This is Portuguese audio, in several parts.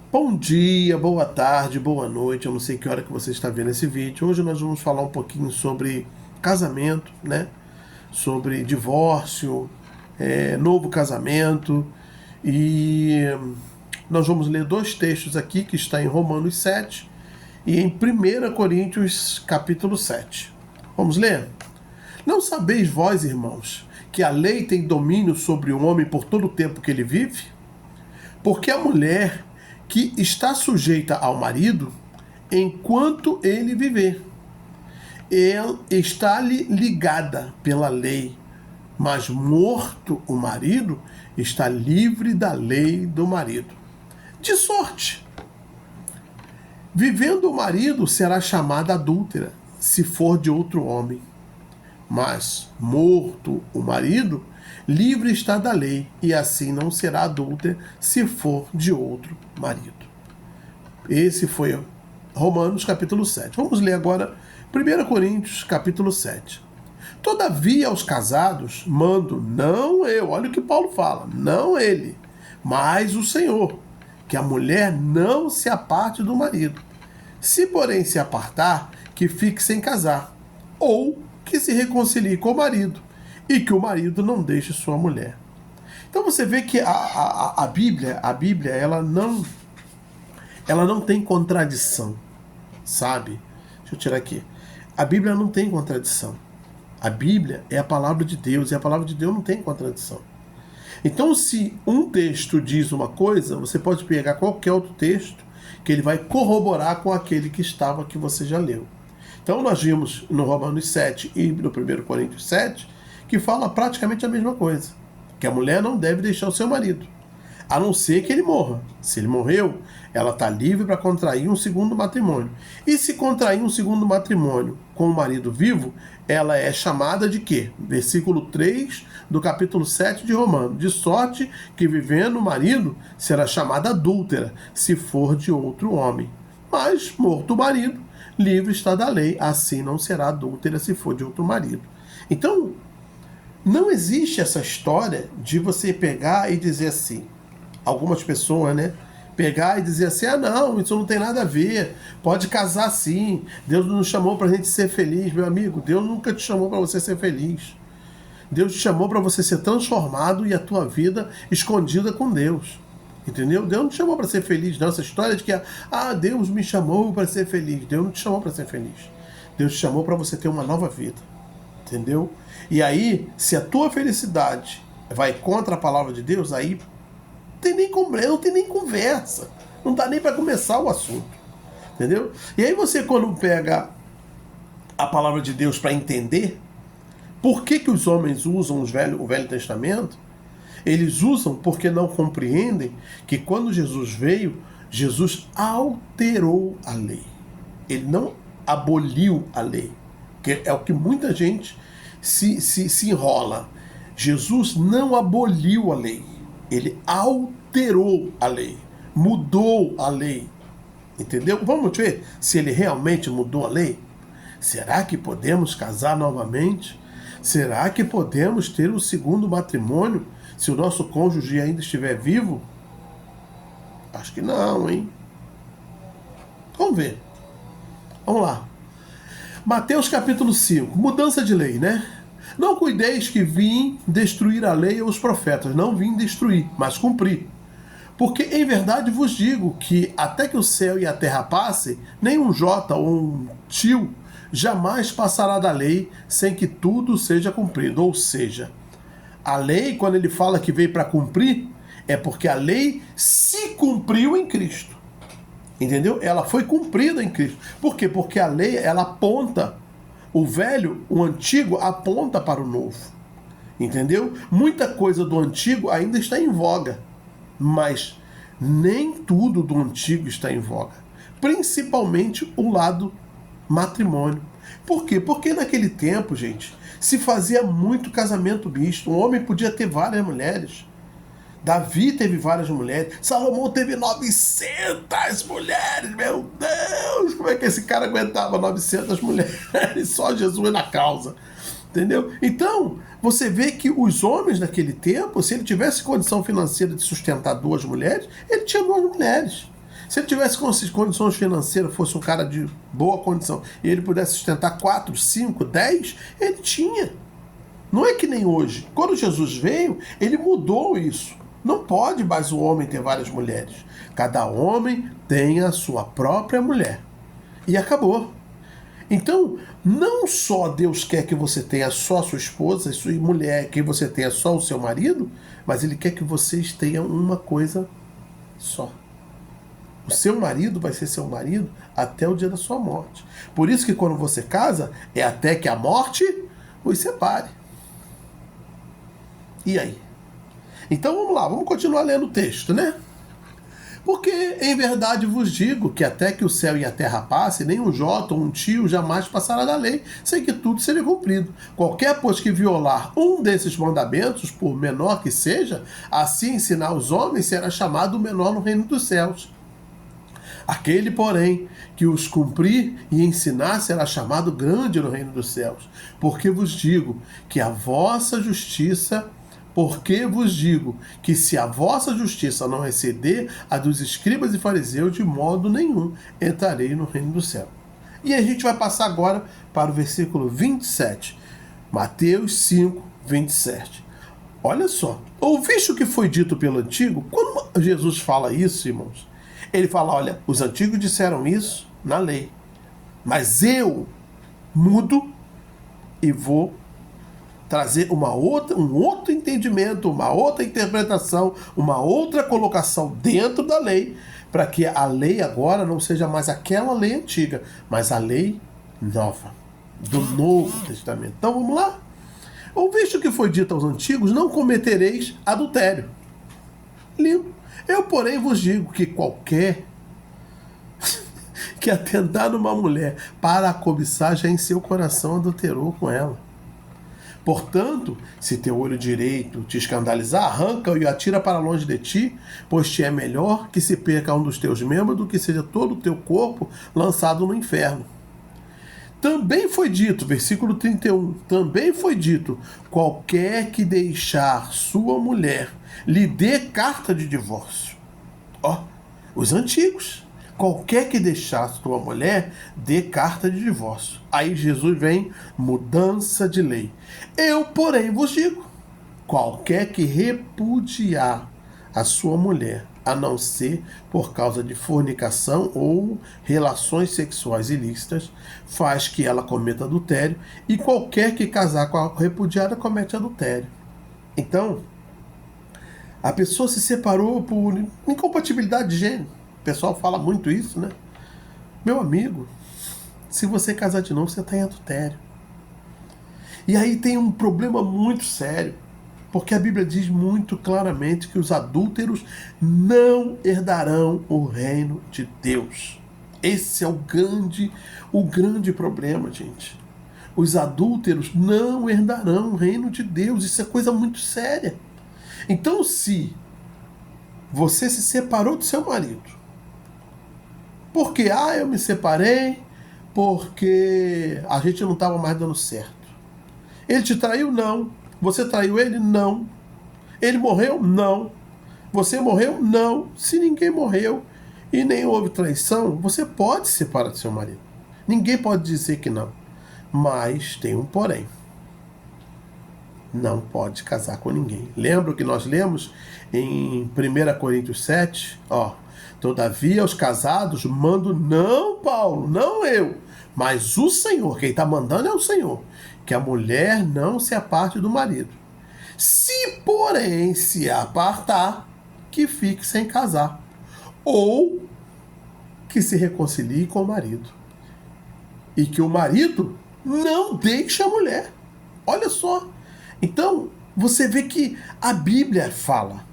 Bom dia, boa tarde, boa noite. Eu não sei que hora que você está vendo esse vídeo. Hoje nós vamos falar um pouquinho sobre casamento, né? Sobre divórcio, novo casamento. E nós vamos ler dois textos aqui que está em Romanos 7 e em 1 Coríntios capítulo 7. Vamos ler? Não sabeis vós, irmãos, que a lei tem domínio sobre o homem por todo o tempo que ele vive? Porque a mulher que está sujeita ao marido enquanto ele viver, ela está-lhe ligada pela lei, mas morto o marido, está livre da lei do marido. De sorte, vivendo o marido, será chamada adúltera, se for de outro homem. Mas, morto o marido, livre está da lei, e assim não será adúltera se for de outro marido. Esse foi Romanos capítulo 7. Vamos ler agora 1 Coríntios capítulo 7. Todavia aos casados mando, não eu, olha o que Paulo fala, não ele, mas o Senhor, que a mulher não se aparte do marido. Se porém se apartar, que fique sem casar, ou que se reconcilie com o marido, e que o marido não deixe sua mulher. Então você vê que a Bíblia ela não tem contradição, sabe? Deixa eu tirar aqui. A Bíblia não tem contradição. A Bíblia é a palavra de Deus, e a palavra de Deus não tem contradição. Então, se um texto diz uma coisa, você pode pegar qualquer outro texto que ele vai corroborar com aquele que você já leu. Então, nós vimos no Romanos 7 e no 1 Coríntios 7 que fala praticamente a mesma coisa, que a mulher não deve deixar o seu marido, a não ser que ele morra. Se ele morreu, ela está livre para contrair um segundo matrimônio. E se contrair um segundo matrimônio com o marido vivo, ela é chamada de quê? Versículo 3 do capítulo 7 de Romanos. De sorte que vivendo o marido, será chamada adúltera, se for de outro homem. Mas, morto o marido, livre está da lei, assim não será adúltera se for de outro marido. Então, não existe essa história de você pegar e dizer assim, algumas pessoas, né? Pegar e dizer assim, não, isso não tem nada a ver, pode casar sim, Deus nos chamou para a gente ser feliz. Meu amigo, Deus nunca te chamou para você ser feliz. Deus te chamou para você ser transformado e a tua vida escondida com Deus. Entendeu? Deus não te chamou para ser feliz, não. Essa história de que, Deus me chamou para ser feliz. Deus não te chamou para ser feliz. Deus te chamou para você ter uma nova vida. Entendeu? E aí, se a tua felicidade vai contra a palavra de Deus, aí não tem nem conversa. Não dá nem para começar o assunto. Entendeu? E aí você, quando pega a palavra de Deus para entender por que os homens usam o Velho Testamento, eles usam porque não compreendem que quando Jesus veio, Jesus alterou a lei. Ele não aboliu a lei, que é o que muita gente se enrola. Jesus não aboliu a lei, ele alterou a lei, mudou a lei. Entendeu? Vamos ver se ele realmente mudou a lei. Será que podemos casar novamente? Será que podemos ter um segundo matrimônio se o nosso cônjuge ainda estiver vivo? Acho que não, hein? Vamos ver. Vamos lá. Mateus capítulo 5. Mudança de lei, né? Não cuideis que vim destruir a lei ou os profetas. Não vim destruir, mas cumprir. Porque em verdade vos digo que até que o céu e a terra passem, nem um jota ou um tio jamais passará da lei sem que tudo seja cumprido. Ou seja, a lei, quando ele fala que veio para cumprir, é porque a lei se cumpriu em Cristo. Entendeu? Ela foi cumprida em Cristo. Por quê? Porque a lei, ela aponta, o antigo aponta para o novo. Entendeu? Muita coisa do antigo ainda está em voga, mas nem tudo do antigo está em voga. Principalmente o lado matrimônio. Por quê? Porque naquele tempo, gente, se fazia muito casamento misto. Um homem podia ter várias mulheres. Davi teve várias mulheres. Salomão teve 900 mulheres. Meu Deus! Como é que esse cara aguentava 900 mulheres? Só Jesus na causa. Entendeu? Então, você vê que os homens naquele tempo, se ele tivesse condição financeira de sustentar duas mulheres, ele tinha duas mulheres. Se ele tivesse condições financeiras, fosse um cara de boa condição, e ele pudesse sustentar 4, 5, 10, ele tinha. Não é que nem hoje. Quando Jesus veio, ele mudou isso. Não pode mais o homem ter várias mulheres. Cada homem tem a sua própria mulher. E acabou. Então, não só Deus quer que você tenha só sua esposa, sua mulher, que você tenha só o seu marido, mas Ele quer que vocês tenham uma coisa só. O seu marido vai ser seu marido até o dia da sua morte. Por isso que quando você casa, é até que a morte os separe. E aí? Então vamos lá, vamos continuar lendo o texto, né? Porque, em verdade, vos digo que até que o céu e a terra passem, nem um jota ou um tio jamais passará da lei, sem que tudo seja cumprido. Qualquer, pois, que violar um desses mandamentos, por menor que seja, assim ensinar os homens, será chamado menor no reino dos céus. Aquele, porém, que os cumprir e ensinar, será chamado grande no reino dos céus. Porque vos digo que a vossa justiça... Porque vos digo que se a vossa justiça não exceder a dos escribas e fariseus, de modo nenhum entrarei no reino do céu. E a gente vai passar agora para o versículo 27. Mateus 5, 27. Olha só. Ouviste o que foi dito pelo antigo? Quando Jesus fala isso, irmãos, ele fala, olha, os antigos disseram isso na lei, mas eu mudo e vou trazer um outro entendimento, uma outra interpretação, uma outra colocação dentro da lei, para que a lei agora não seja mais aquela lei antiga, mas a lei nova, do Novo Testamento. Então vamos lá? Ouviste o que foi dito aos antigos, não cometereis adultério. Lindo. Eu, porém, vos digo que qualquer que atentar numa mulher para a cobiçar, já em seu coração adulterou com ela. Portanto, se teu olho direito te escandalizar, arranca-o e atira para longe de ti, pois te é melhor que se perca um dos teus membros do que seja todo o teu corpo lançado no inferno. Também foi dito, versículo 31, também foi dito, qualquer que deixar sua mulher, lhe dê carta de divórcio. Ó, os antigos. Qualquer que deixar sua mulher, dê carta de divórcio. Aí Jesus vem, mudança de lei. Eu, porém, vos digo, qualquer que repudiar a sua mulher, a não ser por causa de fornicação ou relações sexuais ilícitas, faz que ela cometa adultério, e qualquer que casar com a repudiada comete adultério. Então, a pessoa se separou por incompatibilidade de gênero. O pessoal fala muito isso, né? Meu amigo, se você casar de novo, você está em adultério. E aí tem um problema muito sério, porque a Bíblia diz muito claramente que os adúlteros não herdarão o reino de Deus. Esse é o grande problema, gente. Os adúlteros não herdarão o reino de Deus. Isso é coisa muito séria. Então, se você se separou do seu marido, porque, eu me separei porque a gente não estava mais dando certo. Ele te traiu? Não. Você traiu ele? Não. Ele morreu? Não. Você morreu? Não. Se ninguém morreu e nem houve traição, você pode se separar do seu marido. Ninguém pode dizer que não. Mas tem um porém. Não pode casar com ninguém. Lembra o que nós lemos em 1 Coríntios 7? Todavia, aos casados, mando não Paulo, não eu, mas o Senhor. Quem está mandando é o Senhor. Que a mulher não se aparte do marido. Se, porém, se apartar, que fique sem casar. Ou que se reconcilie com o marido. E que o marido não deixe a mulher. Olha só. Então, você vê que a Bíblia fala.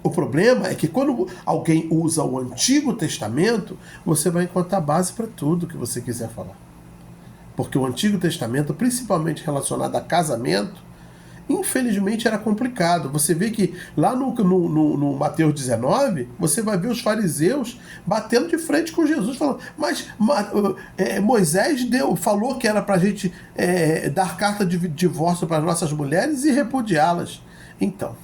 O problema é que quando alguém usa o Antigo Testamento, você vai encontrar base para tudo que você quiser falar. Porque o Antigo Testamento, principalmente relacionado a casamento, infelizmente era complicado. Você vê que lá no Mateus 19, você vai ver os fariseus batendo de frente com Jesus, falando, mas Moisés falou que era para a gente dar carta de divórcio para as nossas mulheres e repudiá-las. Então,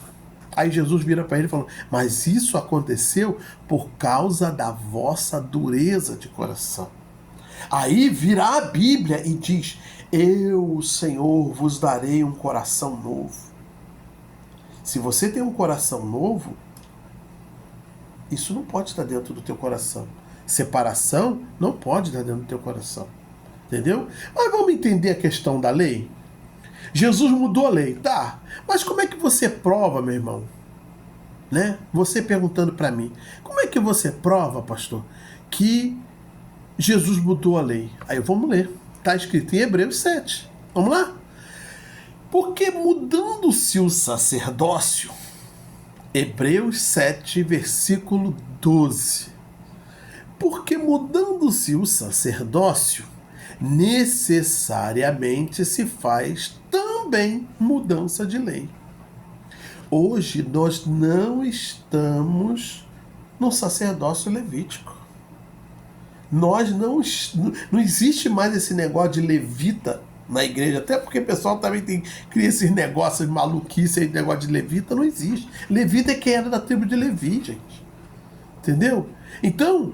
Aí Jesus vira para ele e fala: mas isso aconteceu por causa da vossa dureza de coração. Aí vira a Bíblia e diz: eu, Senhor, vos darei um coração novo. Se você tem um coração novo, isso não pode estar dentro do teu coração. Separação não pode estar dentro do teu coração. Entendeu? Mas vamos entender a questão da lei? Jesus mudou a lei, tá? Mas como é que você prova, meu irmão? Né? Você perguntando para mim, como é que você prova, pastor, que Jesus mudou a lei? Aí vamos ler. Está escrito em Hebreus 7. Vamos lá? Porque mudando-se o sacerdócio, Hebreus 7, versículo 12. Porque mudando-se o sacerdócio, necessariamente se faz também mudança de lei. Hoje nós não estamos no sacerdócio levítico. Nós não existe mais esse negócio de levita na igreja, até porque o pessoal também cria esses negócios de maluquice aí, negócio de levita, não existe. Levita é quem era da tribo de Levi, gente. Entendeu? Então,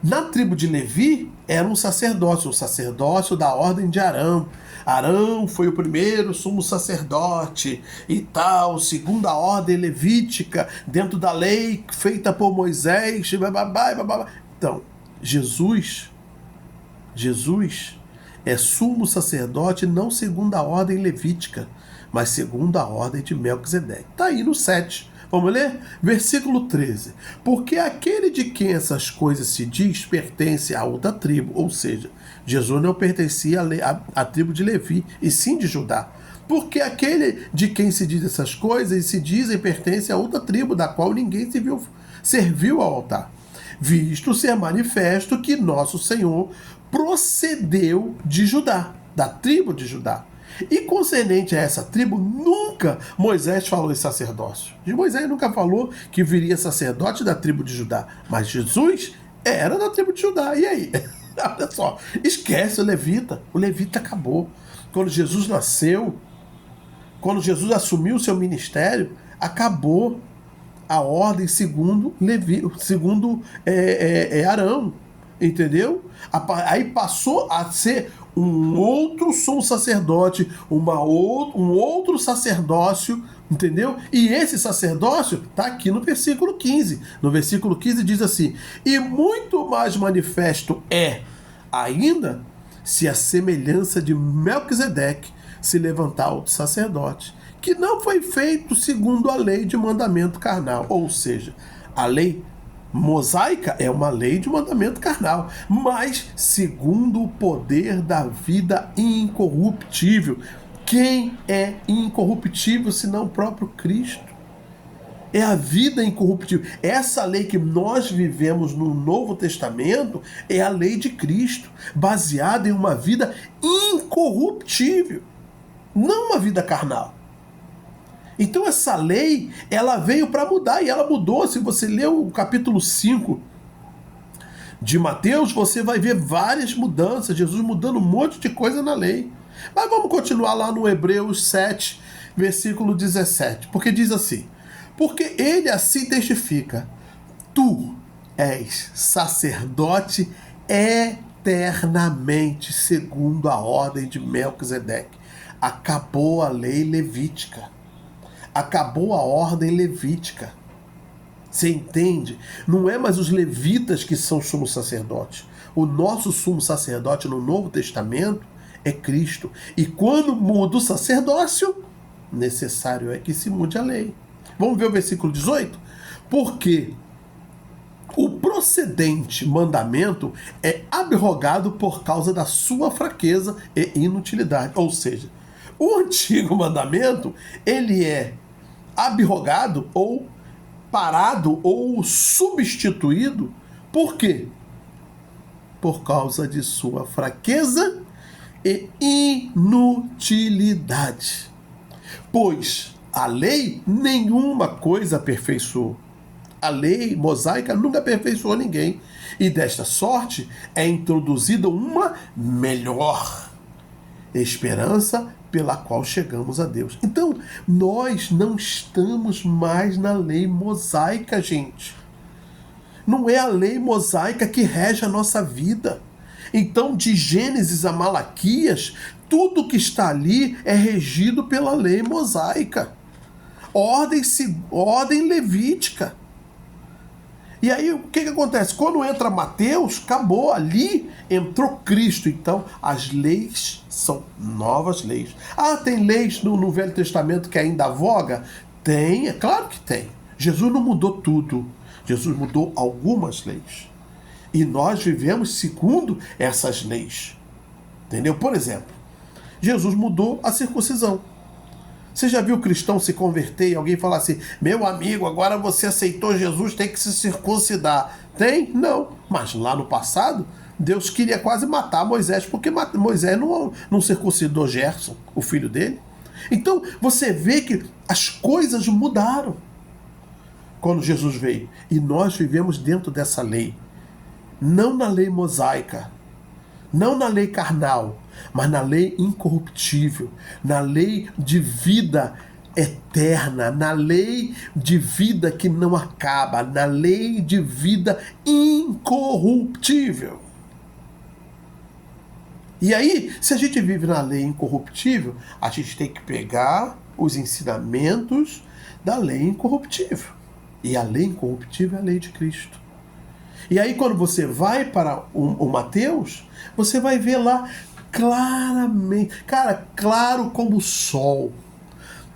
na tribo de Levi era um sacerdócio da ordem de Arão. Arão foi o primeiro sumo sacerdote e tal, segundo a ordem levítica, dentro da lei feita por Moisés. Então, Jesus é sumo sacerdote não segundo a ordem levítica, mas segundo a ordem de Melquisedeque. Está aí no 7. Vamos ler? Versículo 13. Porque aquele de quem essas coisas se diz pertence a outra tribo, ou seja, Jesus não pertencia à tribo de Levi, e sim de Judá. Porque aquele de quem se diz essas coisas e se dizem pertence a outra tribo, da qual ninguém serviu ao altar. Visto ser manifesto que nosso Senhor procedeu de Judá, da tribo de Judá. E concernente a essa tribo, nunca Moisés falou em sacerdócio. Moisés nunca falou que viria sacerdote da tribo de Judá. Mas Jesus era da tribo de Judá. E aí? Olha só, esquece o levita. O levita acabou. Quando Jesus nasceu, quando Jesus assumiu o seu ministério, acabou a ordem segundo Arão. Entendeu? Aí passou a ser um outro sumo sacerdote, um outro sacerdócio, entendeu? E esse sacerdócio está aqui no versículo 15. No versículo 15 diz assim: e muito mais manifesto é ainda se a semelhança de Melquisedeque se levantar outro sacerdote, que não foi feito segundo a lei de mandamento carnal. Ou seja, a lei mosaica é uma lei de mandamento carnal, mas segundo o poder da vida incorruptível. Quem é incorruptível senão o próprio Cristo? É a vida incorruptível. Essa lei que nós vivemos no Novo Testamento é a lei de Cristo, baseada em uma vida incorruptível, não uma vida carnal. Então essa lei, ela veio para mudar, e ela mudou. Se você ler o capítulo 5 de Mateus, você vai ver várias mudanças, Jesus mudando um monte de coisa na lei. Mas vamos continuar lá no Hebreus 7, versículo 17, porque diz assim: porque ele assim testifica, tu és sacerdote eternamente, segundo a ordem de Melquisedeque. Acabou a lei levítica. Acabou a ordem levítica. Você entende? Não é mais os levitas que são sumo sacerdotes. O nosso sumo sacerdote no Novo Testamento é Cristo. E quando muda o sacerdócio, necessário é que se mude a lei. Vamos ver o versículo 18? Porque o procedente mandamento é abrogado por causa da sua fraqueza e inutilidade. Ou seja, o antigo mandamento, ele é abrogado ou parado ou substituído. Por quê? Por causa de sua fraqueza e inutilidade. Pois a lei nenhuma coisa aperfeiçoou. A lei mosaica nunca aperfeiçoou ninguém. E desta sorte é introduzida uma melhor esperança pela qual chegamos a Deus. Então, nós não estamos mais na lei mosaica, gente. Não é a lei mosaica que rege a nossa vida. Então, de Gênesis a Malaquias, tudo que está ali é regido pela lei mosaica. Ordem levítica. E aí, o que acontece? Quando entra Mateus, acabou, ali entrou Cristo. Então, as leis são novas leis. Ah, tem leis no Velho Testamento que ainda voga? Tem, é claro que tem. Jesus não mudou tudo. Jesus mudou algumas leis. E nós vivemos segundo essas leis. Entendeu? Por exemplo, Jesus mudou a circuncisão. Você já viu cristão se converter e alguém falar assim: meu amigo, agora você aceitou Jesus, tem que se circuncidar? Tem? Não. Mas lá no passado, Deus queria quase matar Moisés, porque Moisés não circuncidou Gerson, o filho dele. Então, você vê que as coisas mudaram quando Jesus veio. E nós vivemos dentro dessa lei. Não na lei mosaica, não na lei carnal, mas na lei incorruptível, na lei de vida eterna, na lei de vida que não acaba, na lei de vida incorruptível. E aí, se a gente vive na lei incorruptível, a gente tem que pegar os ensinamentos da lei incorruptível. E a lei incorruptível é a lei de Cristo. E aí, quando você vai para o Mateus, você vai ver lá claramente, cara, claro como o sol.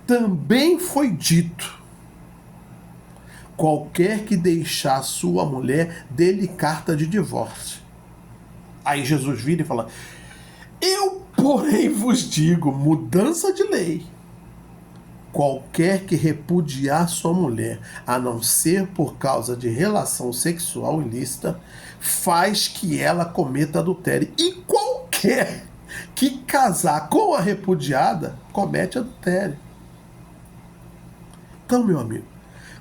Também foi dito: qualquer que deixar sua mulher, dê-lhe carta de divórcio. Aí Jesus vira e fala: eu, porém, vos digo, mudança de lei. Qualquer que repudiar sua mulher, a não ser por causa de relação sexual ilícita, faz que ela cometa adultério. E qualquer que casar com a repudiada, comete adultério. Então, meu amigo,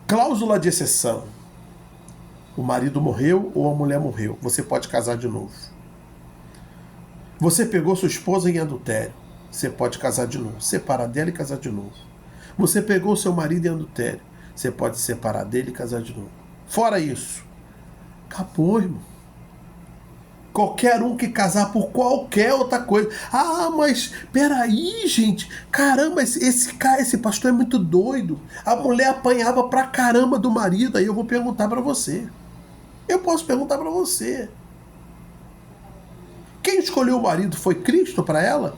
cláusula de exceção. O marido morreu ou a mulher morreu, você pode casar de novo. Você pegou sua esposa em adultério, você pode casar de novo. Separar dela e casar de novo. Você pegou seu marido em adultério, você pode separar dele e casar de novo. Fora isso, acabou, irmão. Qualquer um que casar por qualquer outra coisa. Ah, mas peraí, gente. Caramba, esse pastor é muito doido. A mulher apanhava pra caramba do marido. Aí eu vou perguntar pra você. Eu posso perguntar pra você. Quem escolheu o marido foi Cristo para ela?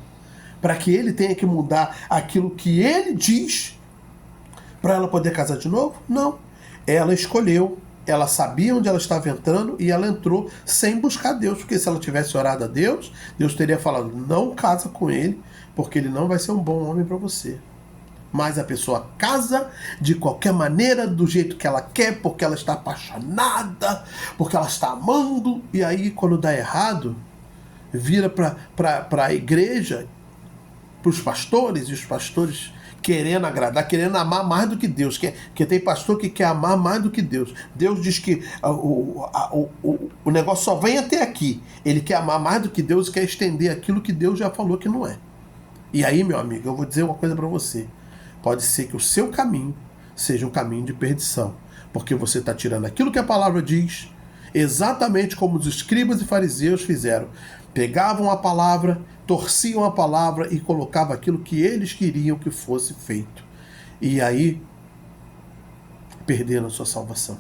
Para que ele tenha que mudar aquilo que ele diz para ela poder casar de novo? Não. Ela escolheu, ela sabia onde ela estava entrando e ela entrou sem buscar Deus, porque se ela tivesse orado a Deus, Deus teria falado: não casa com ele, porque ele não vai ser um bom homem para você. Mas a pessoa casa de qualquer maneira, do jeito que ela quer, porque ela está apaixonada, porque ela está amando, e aí quando dá errado, vira para a igreja, para os pastores, e os pastores querendo agradar, querendo amar mais do que Deus. Porque tem pastor que quer amar mais do que Deus. Deus diz que o negócio só vem até aqui. Ele quer amar mais do que Deus e quer estender aquilo que Deus já falou que não é. E aí, meu amigo, eu vou dizer uma coisa para você. Pode ser que o seu caminho seja um caminho de perdição, porque você está tirando aquilo que a palavra diz, exatamente como os escribas e fariseus fizeram. Pegavam a palavra, torciam a palavra e colocavam aquilo que eles queriam que fosse feito. E aí, perderam a sua salvação.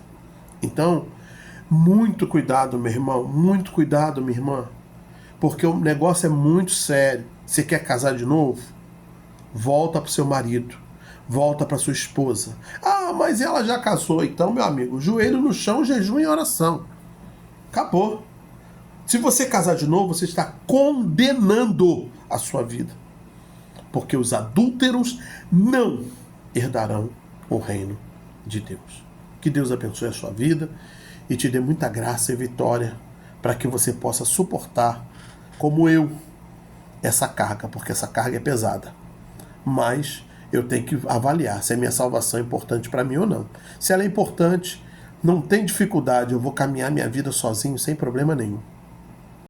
Então, muito cuidado, meu irmão, muito cuidado, minha irmã, porque o negócio é muito sério. Você quer casar de novo? Volta para o seu marido, volta para sua esposa. Ah, mas ela já casou. Então, meu amigo, joelho no chão, jejum e oração. Acabou. Se você casar de novo, você está condenando a sua vida. Porque os adúlteros não herdarão o reino de Deus. Que Deus abençoe a sua vida e te dê muita graça e vitória para que você possa suportar, como eu, essa carga, porque essa carga é pesada. Mas eu tenho que avaliar se a minha salvação é importante para mim ou não. Se ela é importante, não tem dificuldade, eu vou caminhar minha vida sozinho sem problema nenhum.